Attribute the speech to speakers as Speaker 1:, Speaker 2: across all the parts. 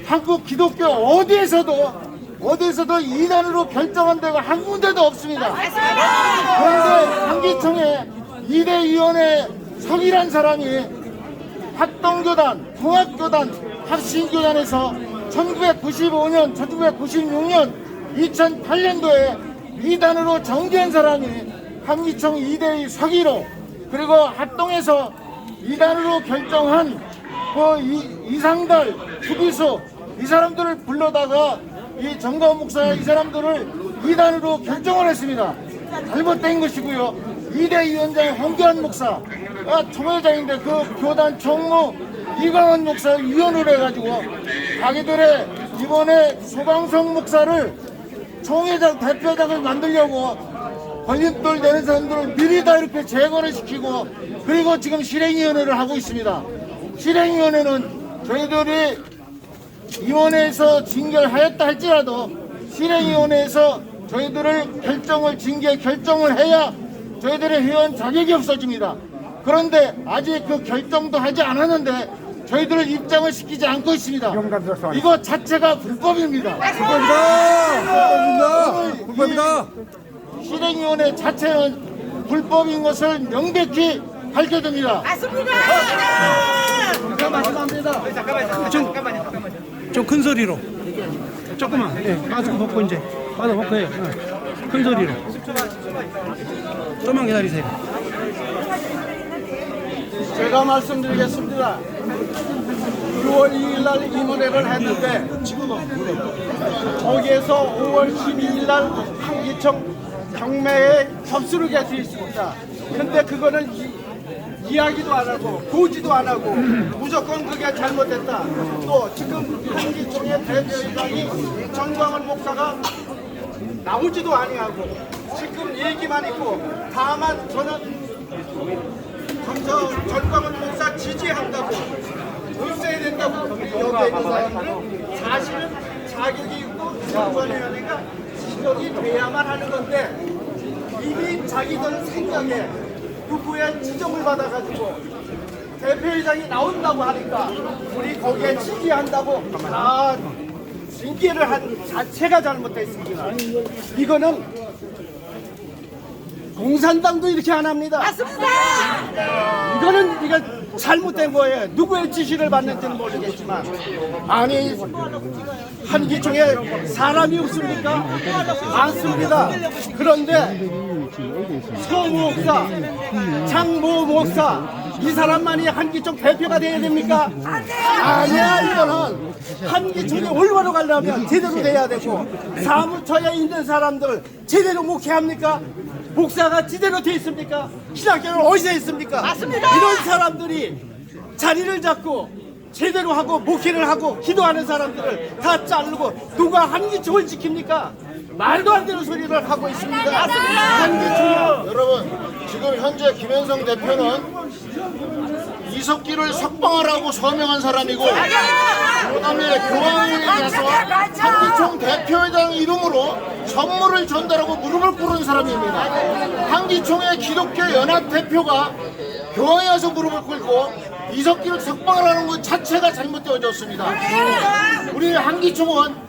Speaker 1: 한국 기독교 어디에서도 이단으로 결정한 데가 한 군데도 없습니다. 그런데 한기총의 2대 위원회 석이란 사람이 합동교단, 통합교단, 합신교단에서 1995년, 1996년, 2008년도에 이단으로 정지한 사람이 한기총 2대 서기로, 그리고 합동에서 이단으로 결정한 그 이상달, 주기수 이 사람들을 불러다가 이 정가원 목사 이 사람들을 이단으로 결정을 했습니다. 잘못된 것이고요. 2대 위원장 홍기환 목사 총회장인데 그 교단 총무 이광원 목사를 위원으로 해가지고 자기들의 이번에 소방성 목사를 총회장 대표장을 만들려고 걸림돌 내는 사람들을 미리 다 이렇게 제거를 시키고, 그리고 지금 실행위원회를 하고 있습니다. 실행위원회는 저희들이 위원회에서 징계하였다 할지라도 실행위원회에서 저희들을 징계 결정을 해야 저희들의 회원 자격이 없어집니다. 그런데 아직 그 결정도 하지 않았는데 저희들을 입장을 시키지 않고 있습니다. 이거 자체가 불법입니다. 불법입니다. 실행위원회 자체는 불법인 것을 명백히 밝혀줍니다.
Speaker 2: 맞습니다.
Speaker 3: 좀 큰 소리로. 조금만. 예, 마스크 벗고 이제. 받아 벗고 해요. 큰 소리로. 좀만 기다리세요.
Speaker 4: 제가 말씀드리겠습니다. 6월 2일 날 임원회를 했는데 거기에서 5월 12일 날 한기총 경매에 접수를 할수 있습니다. 근데 그거는 이야기도 안 하고 보지도 안 하고 무조건 그게 잘못됐다. 또 지금 한기총의 대표이사이 정광훈 목사가 나오지도 아니하고 지금 얘기만 있고, 다만 저는 정광훈 목사 지지한다고 없애야 된다고 여기에 있는 사람들은 사실은 자격이 있고 정관위원회가 지적이 돼야만 하는 건데 이미 자기들 생각에 누구의 지정을 받아가지고 대표이사이 나온다고 하니까 우리 거기에 지지한다고 다 징계를 한 자체가 잘못됐습니다. 이거는 공산당도 이렇게 안 합니다.
Speaker 2: 맞습니다.
Speaker 4: 이거 잘못된 거예요. 누구의 지시를 받는지는 모르겠지만, 아니 한기총에 사람이 없습니까? 많습니다. 그런데 서무 목사, 장모 목사 이 사람만이 한기총 대표가 돼야 됩니까? 아니야. 이거는 한기총이 올바로 가려면 제대로 돼야 되고, 사무처에 있는 사람들 제대로 목회합니까? 목사가 제대로 돼 있습니까? 신학교는 어디서 있습니까?
Speaker 2: 맞습니다.
Speaker 4: 이런 사람들이 자리를 잡고 제대로 하고 목회를 하고 기도하는 사람들을 다 자르고 누가 한기총을 지킵니까? 말도 안 되는 소리를 하고 있습니다. 한기총이요.
Speaker 1: 여러분, 지금 현재 김현성 대표는 이석기를 석방하라고 서명한 사람이고, 그다음에 교황에 가서 한기총 대표회장 이름으로 선물을 전달하고 무릎을 꿇은 사람입니다. 한기총의 기독교 연합 대표가 교황에 가서 무릎을 꿇고 이석기를 석방하라는 것 자체가 잘못되어졌습니다. 우리 한기총은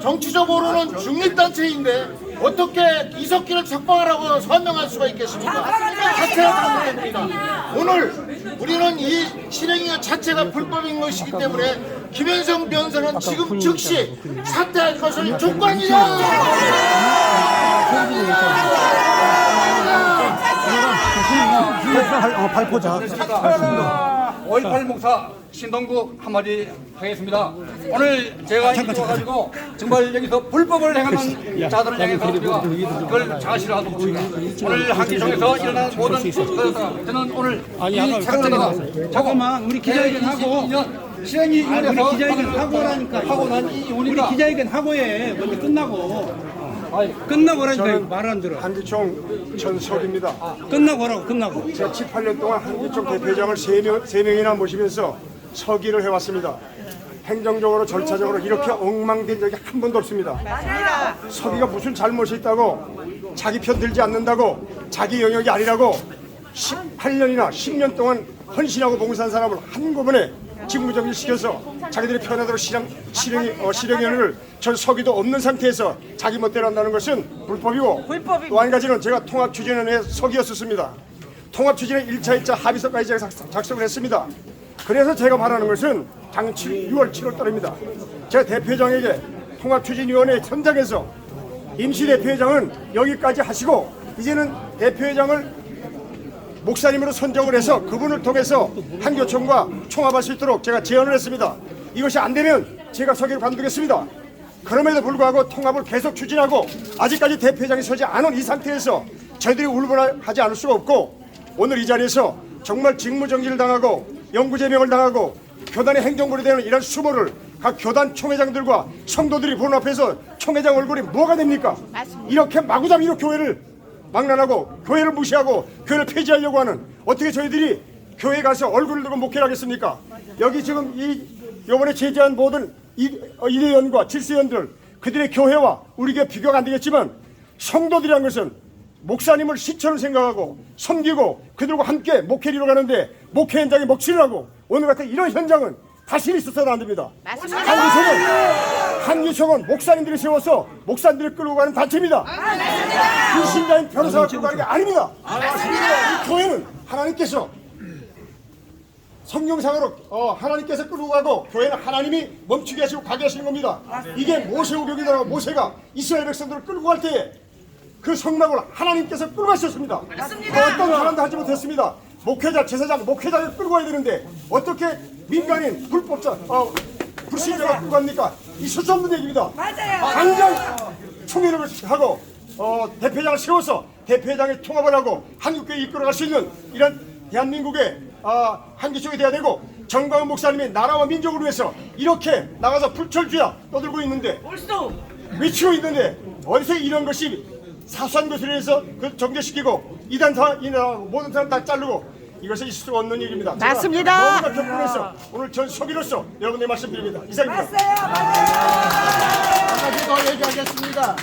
Speaker 1: 정치적으로는 중립단체인데 어떻게 이석기를 석방하라고 서명할 수가 있겠습니까? 자체가 잘못됩니다. 오늘 우리는 이 실행위 자체가 불법인 것이기 때문에 김현성 변호사는 지금 즉시 사퇴할 것을 촉구합니다.
Speaker 3: 발포자.
Speaker 5: 5.18 목사 신동구 한마디 하겠습니다. 오늘 제가 이렇게 와가지고 정말 여기서 불법을 행하는 자들을 향해서 우리가 그걸 자시를 하도록 하겠습니다. 오늘 한기총에서 일어나는 모든 것을 저는 오늘 이 책임자가
Speaker 3: 잠깐만, 우리 기자회견 하고.
Speaker 5: 실행이
Speaker 3: 우리 기자회견 하고라니까.
Speaker 5: 하고 난
Speaker 3: 우리
Speaker 5: 이유니까
Speaker 3: 기자회견 하고 해. 먼저 끝나고. 끝나고 하라니까 말 안 들어.
Speaker 6: 한기총 전석입니다.
Speaker 3: 끝나고 하라고, 끝나고.
Speaker 6: 제가 7, 8년 동안 한기총 대표장을 세 명이나 모시면서 서기를 해왔습니다. 행정적으로 절차적으로 이렇게 엉망된 적이 한 번도 없습니다. 서기가 무슨 잘못이 있다고, 자기 편 들지 않는다고, 자기 영역이 아니라고 18년이나 10년 동안 헌신하고 봉사한 사람을 한꺼번에 직무정지 시켜서 자기들이 편하도록 실행위원회를 전 서기도 없는 상태에서 자기 멋대로 한다는 것은 불법이고 또 한 가지는 제가 통합추진위원회 서기였었습니다. 통합추진의 1차, 2차 합의서까지 제가 작성을 했습니다. 그래서 제가 바라는 것은 작년 6월 7월 달입니다. 제가 대표장에게 통합추진위원회 현장에서 임시대표회장은 여기까지 하시고 이제는 대표회장을 목사님으로 선정을 해서 그분을 통해서 한교총과 총합할 수 있도록 제가 제안을 했습니다. 이것이 안 되면 제가 서기를 관두겠습니다. 그럼에도 불구하고 통합을 계속 추진하고 아직까지 대표회장이 서지 않은 이 상태에서 저희들이 울분하지 않을 수가 없고 오늘 이 자리에서 정말 직무정지를 당하고 영구제명을 당하고 교단의 행정물이 되는 이런 수모를 각 교단 총회장들과 성도들이 보는 앞에서 총회장 얼굴이 뭐가 됩니까? 이렇게 마구잡이 교회를 망라하고 교회를 무시하고 교회를 폐지하려고 하는 어떻게 저희들이 교회에 가서 얼굴을 들고 목회를 하겠습니까? 여기 지금 이번에 제재한 모든 이대위원과 질서위원들 그들의 교회와 우리 교회 비교가 안 되겠지만 성도들이란 것은 목사님을 시처럼 생각하고 섬기고 그들과 함께 목회를 이뤄가는데 목회 현장에 먹칠을 하고 오늘 같은 이런 현장은 다시 있어서는 안 됩니다. 한기총은 목사님들이 세워서 목사님들을 끌고 가는 단체입니다. 불신자인 변호사가 끌고 가는 게 아닙니다. 이 교회는 하나님께서 성경상으로 하나님께서 끌고 가고 교회는 하나님이 멈추게 하시고 가게 하시는 겁니다. 이게 모세오경이라고 모세가 이스라엘 백성들을 끌고 갈 때에 그 성막을 하나님께서 끌고 가셨습니다. 어떤 사람도 하지 못했습니다. 목회자, 제사장, 목회자를 끌고 가야 되는데 어떻게 민간인, 불법자, 불신자가 끌고 갑니까? 있을 수 없는 얘기입니다. 당장 총회를 하고 대표장을 세워서 대표장의 통합을 하고 한국교회 이끌어갈 수 있는 이런 대한민국의 한기총이 돼야 되고 정광훈 목사님이 나라와 민족을 위해서 이렇게 나가서 불철주야 떠들고 있는데 외치고 있는데 어디서 이런 것이 사소한 것을 위해서 그 정죄시키고 이단사인하고 모든 사람 다 자르고 이것은 있을 수 없는 일입니다.
Speaker 2: 맞습니다.
Speaker 6: 너무나 격분해서 오늘 전 서기로서 여러분들 말씀드립니다. 이상입니다.
Speaker 4: 한 가지 더 얘기하겠습니다.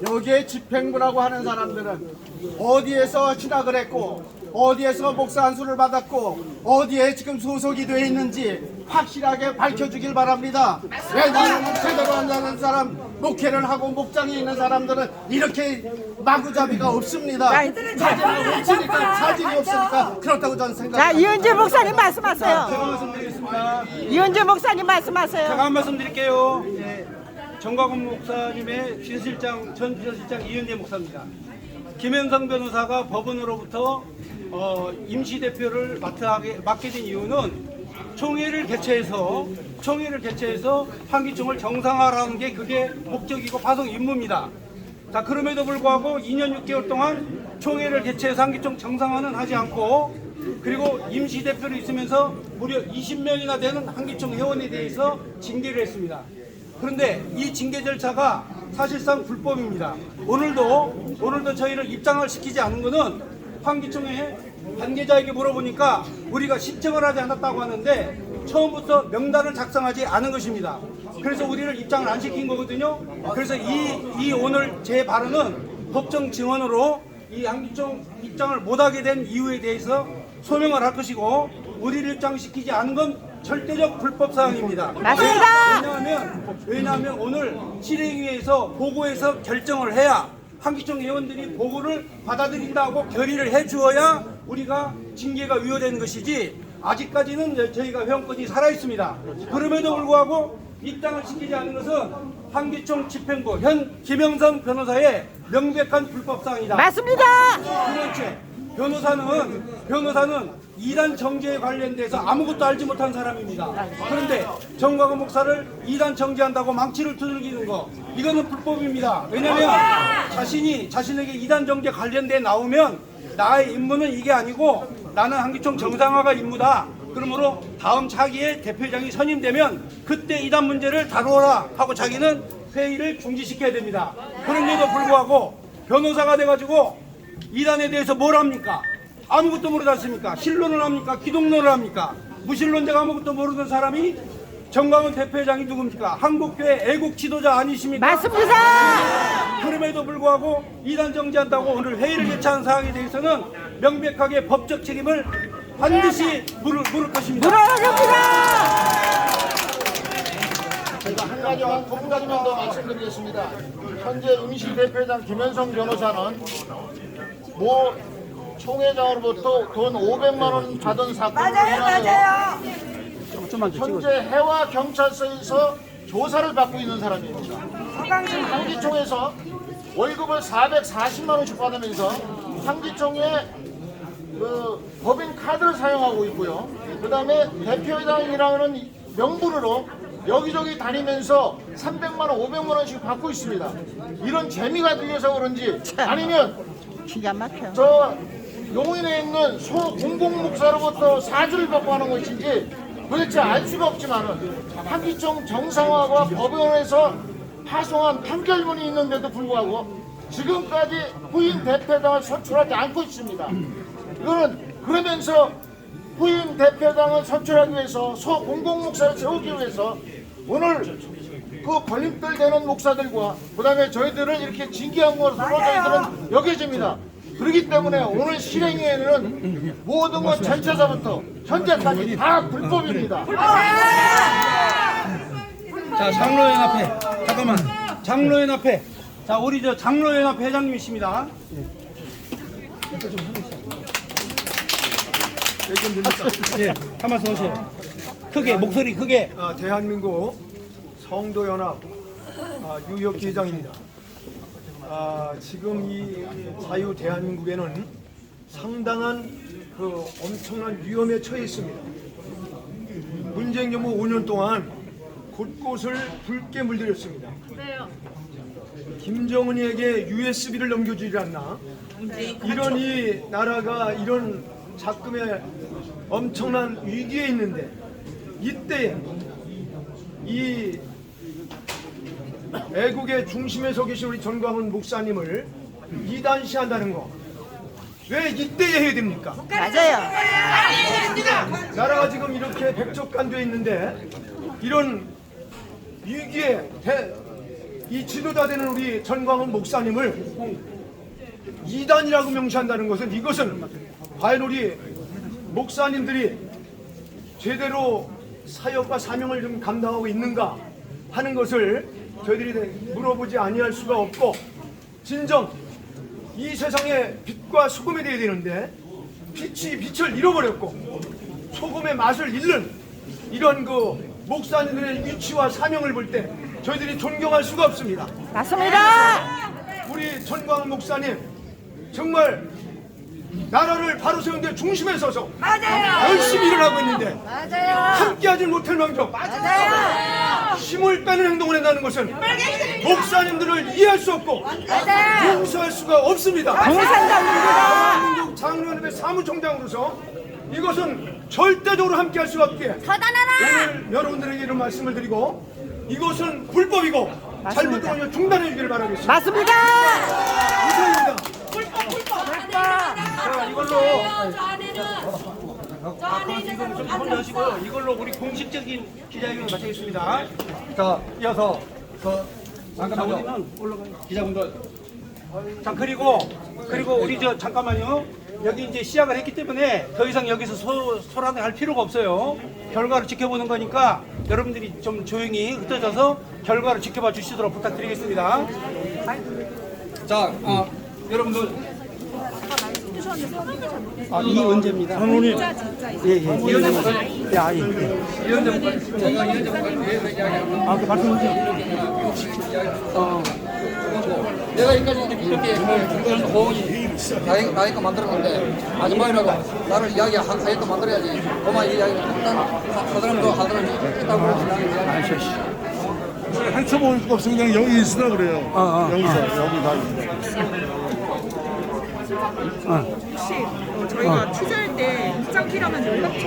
Speaker 4: 여기에 집행부라고 하는 사람들은 어디에서 진학을 했고 어디에서 목사 안수를 받았고 어디에 지금 소속이 되어 있는지 확실하게 밝혀주길 바랍니다. 왜냐하면 제대로 한다는 사람 목회를 하고 목장에 있는 사람들은 이렇게 마구잡이가 없습니다. 사진이 없으니까 그렇다고 저는 생각합니다.
Speaker 2: 자, 이은재 목사님 말씀하세요.
Speaker 3: 제가 말씀드리겠습니다.
Speaker 2: 이은재 목사님 말씀하세요.
Speaker 3: 제가 한 말씀 드릴게요. 정광훈 목사님의 비서실장, 전 비서실장 이은재 목사입니다. 김현성 변호사가 법원으로부터 임시대표를 맡게 된 이유는 총회를 개최해서 한기총을 정상화하는 게 그게 목적이고 파송 임무입니다. 자, 그럼에도 불구하고 2년 6개월 동안 총회를 개최해서 한기총 정상화는 하지 않고 그리고 임시대표를 있으면서 무려 20명이나 되는 한기총 회원에 대해서 징계를 했습니다. 그런데 이 징계 절차가 사실상 불법입니다. 오늘도 저희를 입장을 시키지 않은 것은 한기총회 관계자에게 물어보니까 우리가 신청을 하지 않았다고 하는데 처음부터 명단을 작성하지 않은 것입니다. 그래서 우리를 입장을 안 시킨 거거든요. 그래서 이 오늘 제 발언은 법정 증언으로 이 한기총 입장을 못하게 된 이유에 대해서 소명을 할 것이고 우리를 입장시키지 않은 건 절대적 불법 사항입니다.
Speaker 2: 맞습니다.
Speaker 3: 왜냐하면 오늘 실행위에서 보고해서 결정을 해야 한기총 회원들이 보고를 받아들인다고 결의를 해주어야 우리가 징계가 위헌되는 것이지 아직까지는 저희가 회원권이 살아있습니다. 그럼에도 불구하고 입당을 시키지 않은 것은 한기총 집행부 현 김영선 변호사의 명백한 불법사항이다.
Speaker 2: 맞습니다.
Speaker 3: 두 번째, 변호사는 이단 정죄에 관련돼서 아무것도 알지 못한 사람입니다. 그런데 정광훈 목사를 이단 정죄한다고 망치를 두들기는 거 이거는 불법입니다. 왜냐하면 자신에게 이단 정죄 관련돼 나오면 나의 임무는 이게 아니고 나는 한기총 정상화가 임무다. 그러므로 다음 차기에 대표장이 선임되면 그때 이단 문제를 다루어라 하고 자기는 회의를 중지시켜야 됩니다. 그런데도 불구하고 변호사가 돼가지고 이단에 대해서 뭘 합니까? 아무것도 모르지 않습니까? 신론을 합니까? 기독론을 합니까? 무신론자가 아무것도 모르는 사람이 정광훈 대표장이 누굽니까? 한국교회 애국 지도자 아니십니까?
Speaker 2: 맞습니다.
Speaker 3: 그럼에도 불구하고 이단 정지한다고 오늘 회의를 개최한 사항에 대해서는 명백하게 법적 책임을 반드시 물을 것입니다.
Speaker 2: 물어야 됩니다.
Speaker 1: 한 가지만 더 말씀드리겠습니다. 현재 응시 대표장 김현성 변호사는 모 총회장으로부터 돈 500만 원 받은 사건으로 인하여 현재 해와 경찰서에서 조사를 받고 있는 사람입니다. 상기총에서 월급을 440만 원씩 받으면서 상기총에 법인 카드를 사용하고 있고요. 그 다음에 대표회장이라는 명분으로 여기저기 다니면서 300만 원, 500만 원씩 받고 있습니다. 이런 재미가 들려서 그런지 아니면
Speaker 2: 기가 막혀.
Speaker 1: 저 용인에 있는 소 공공목사로부터 사주를 받고 하는 것인지 도대체 알 수가 없지만은 한기총 정상화와 법원에서 파송한 판결문이 있는데도 불구하고 지금까지 후임 대표당을 선출하지 않고 있습니다. 이거는 그러면서 후임 대표당을 선출하기 위해서 소 공공목사를 세우기 위해서 오늘 그 걸림돌 되는 목사들과 그 다음에 저희들을 이렇게 징계한 것으로 저희들은 여겨집니다. 그렇기 때문에 오늘 실행위에는 모든 것 전체서부터 현재까지 다 불법입니다.
Speaker 3: 자, 장로연합회 잠깐만. 장로연합회. 자, 우리 저 장로연합회 회장님이십니다. 예, 한 말씀 하세요. 크게 목소리 크게.
Speaker 6: 대한민국 성도연합 유혁기 회장입니다. 지금 이 자유 대한민국에는 상당한 그 엄청난 위험에 처해 있습니다. 문재인 정부 5년 동안 곳곳을 붉게 물들였습니다. 김정은이에게 USB를 넘겨주지 않나? 이런 이 나라가 이런 작금의 엄청난 위기에 있는데 이때 이 애국의 중심에 서 계신 우리 전광훈 목사님을 이단시한다는 거 왜 이때에 해야 됩니까?
Speaker 2: 맞아요.
Speaker 6: 나라가 지금 이렇게 백척간되어 있는데 이런 위기에 이 지도자 되는 우리 전광훈 목사님을 이단이라고 명시한다는 것은 이것은 과연 우리 목사님들이 제대로 사역과 사명을 좀 감당하고 있는가 하는 것을 저희들이 물어보지 아니할 수가 없고 진정 이 세상에 빛과 소금이 되어야 되는데 빛이 빛을 잃어버렸고 소금의 맛을 잃는 이런 그 목사님들의 위치와 사명을 볼 때 저희들이 존경할 수가 없습니다.
Speaker 2: 맞습니다.
Speaker 6: 우리 전광훈 목사님 정말 나라를 바로 세우는데 중심에 서서 열심히 일을 하고 있는데 함께하지 못할 망정 힘을 빼는 행동을 한다는 것은 목사님들을 이해할 수 없고 용서할 수가 없습니다. 대한민국 장로연합회 사무총장으로서 이것은 절대적으로 함께할 수가 없기에 오늘 여러분들에게 이런 말씀을 드리고 이것은 불법이고 잘못된 건 중단해 주기를 바라겠습니다.
Speaker 2: 맞습니다.
Speaker 6: 이상입니다.
Speaker 3: 자, 이걸로 좀 여시고요. 이걸로 우리 공식적인 기자회견을 마치겠습니다.
Speaker 5: 자, 이어서 잠깐만요. 기자분들.
Speaker 3: 자, 그리고 우리 저 잠깐만요. 여기 이제 시작을 했기 때문에 더 이상 여기서 소란을 할 필요가 없어요. 결과를 지켜보는 거니까 여러분들이 좀 조용히 흩어져서 결과를 지켜봐 주시도록 부탁드리겠습니다.
Speaker 5: 자, 여러분들.
Speaker 3: 이 언제입니다. 상훈이. 예. 야, 예. 그 말씀하세요.
Speaker 5: 내가 여기까지 이렇게 중간에서 호응이 나니까 만들었는데 마지막이라도 나를 하게끔 만들어야지. 그만 이 이야기를 일단 사람도 하더라도 했다고 그러지.
Speaker 7: 한참 올 수가 없어 그냥 여기 있으라 그래요. 여기서 여기 다 있어.
Speaker 8: 혹시 저희가 취재할 때 입장 필요하면 연락